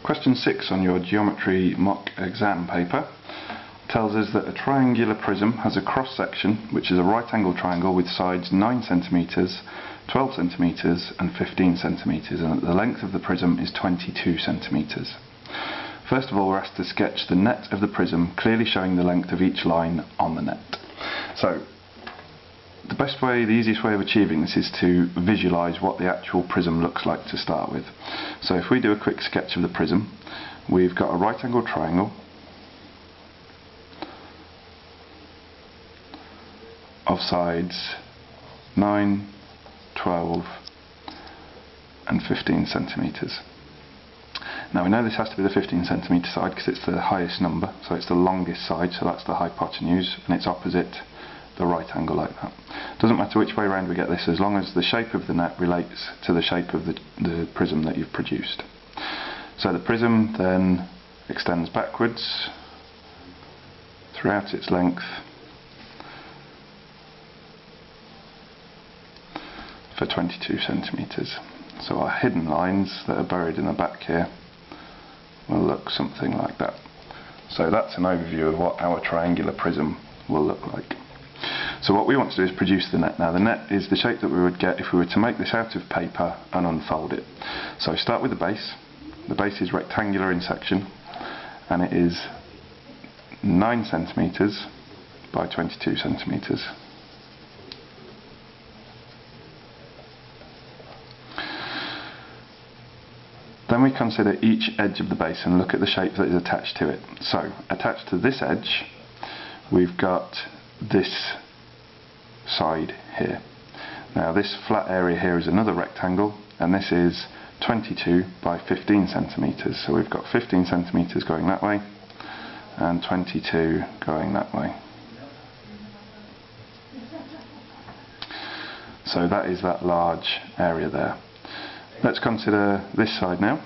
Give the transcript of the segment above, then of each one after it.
Question 6 on your geometry mock exam paper tells us that a triangular prism has a cross section which is a right angle triangle with sides 9 cm, 12 cm and 15 cm, and that the length of the prism is 22 cm. First of all, we're asked to sketch the net of the prism, clearly showing the length of each line on the net. So the easiest way of achieving this is to visualise what the actual prism looks like to start with. So if we do a quick sketch of the prism, we've got a right angled triangle of sides 9, 12 and 15 centimetres. Now we know this has to be the 15 centimetre side because it's the highest number, so it's the longest side, so that's the hypotenuse, and it's opposite the right angle like that. Doesn't matter which way around we get this, as long as the shape of the net relates to the shape of the prism that you've produced. So the prism then extends backwards throughout its length for 22 centimetres. So our hidden lines that are buried in the back here will look something like that. So that's an overview of what our triangular prism will look like. So what we want to do is produce the net. Now the net is the shape that we would get if we were to make this out of paper and unfold it. So start with the base. The base is rectangular in section and it is 9 centimetres by 22 centimetres. Then we consider each edge of the base and look at the shape that is attached to it. So attached to this edge we've got this side here. Now this flat area here is another rectangle, and this is 22 by 15 centimetres. So we've got 15 centimetres going that way and 22 going that way. So that is that large area there. Let's consider this side now.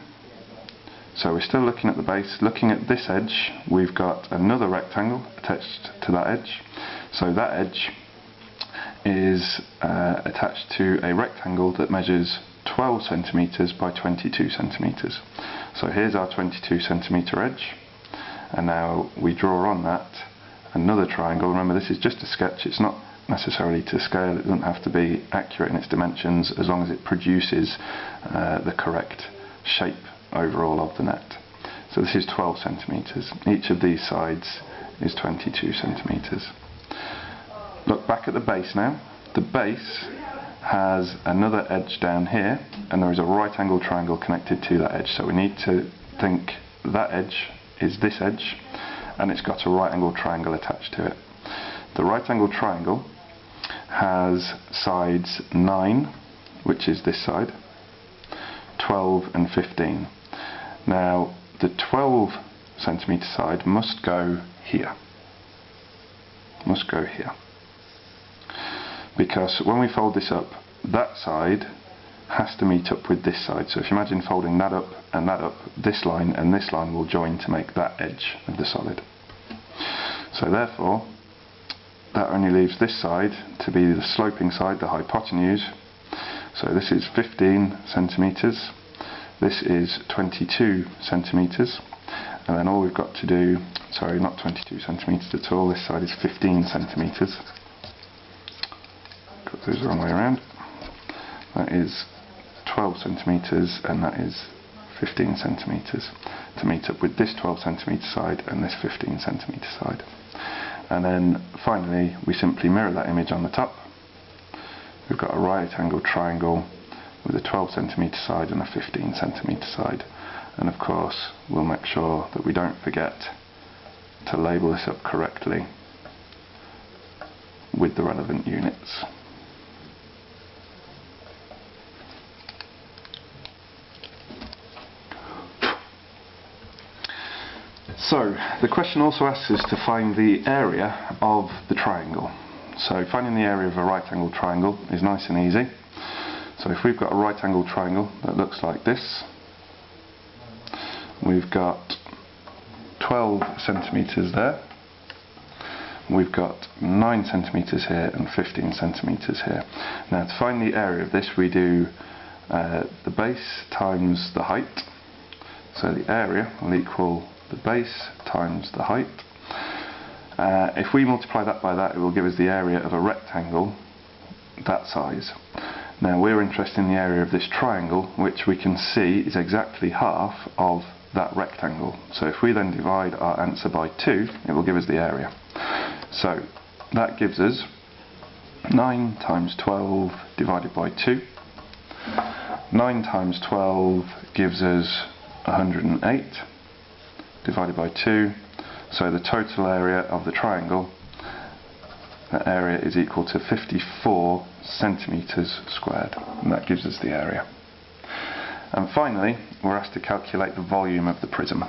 So we're still looking at the base. Looking at this edge, we've got another rectangle attached to that edge. So that edge is attached to a rectangle that measures 12 centimetres by 22 centimetres. So here's our 22 centimetre edge, and now we draw on that another triangle. Remember, this is just a sketch, it's not necessarily to scale, it doesn't have to be accurate in its dimensions as long as it produces the correct shape overall of the net. So this is 12 centimetres. Each of these sides is 22 centimetres. Look back at the base now. The base has another edge down here, and there is a right angle triangle connected to that edge. So we need to think that edge is this edge, and it's got a right angle triangle attached to it. The right angle triangle has sides 9, which is this side, 12 and 15. Now the 12 centimetre side must go here. Must go here. Because when we fold this up, that side has to meet up with this side. So if you imagine folding that up and that up, this line and this line will join to make that edge of the solid. So therefore, that only leaves this side to be the sloping side, the hypotenuse. So this is 15 centimetres, this is 22 centimetres, and then all we've got to do, sorry, not 22 centimetres at all, this side is 15 centimetres. Got those the wrong way around. That is 12 centimetres and that is 15 centimetres to meet up with this 12 centimetre side and this 15 centimetre side. And then finally we simply mirror that image on the top. We've got a right angled triangle with a 12 centimetre side and a 15 centimetre side, and of course we'll make sure that we don't forget to label this up correctly with the relevant units. So the question also asks us to find the area of the triangle. So finding the area of a right angled triangle is nice and easy. So if we've got a right angled triangle that looks like this, we've got 12 centimetres there, we've got 9 centimetres here and 15 centimetres here. Now to find the area of this we do the base times the height. So the area will equal the base times the height. If we multiply that by that, it will give us the area of a rectangle that size. Now we're interested in the area of this triangle, which we can see is exactly half of that rectangle. So if we then divide our answer by 2, it will give us the area. So that gives us 9 times 12 divided by 2. 9 times 12 gives us 108 divided by 2. So the total area of the triangle, that area is equal to 54 centimetres squared, and that gives us the area. And finally, we're asked to calculate the volume of the prism.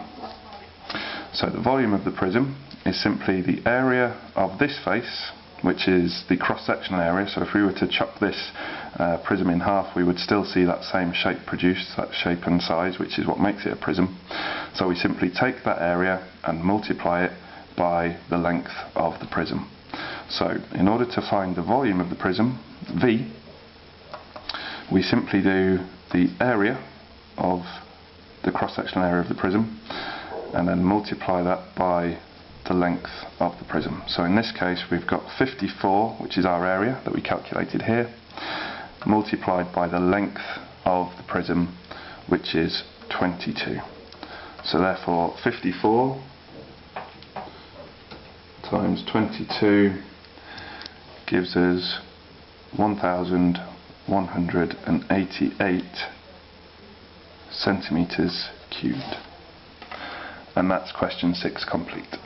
So the volume of the prism is simply the area of this face, which is the cross-sectional area. So if we were to chop this prism in half, we would still see that same shape produced, that shape and size, which is what makes it a prism. So we simply take that area and multiply it by the length of the prism. So in order to find the volume of the prism, V, we simply do the area of the cross-sectional area of the prism and then multiply that by the length of the prism. So in this case we've got 54, which is our area that we calculated here, multiplied by the length of the prism, which is 22. So therefore 54 times 22 gives us 1,188 centimetres cubed. And that's question 6 complete.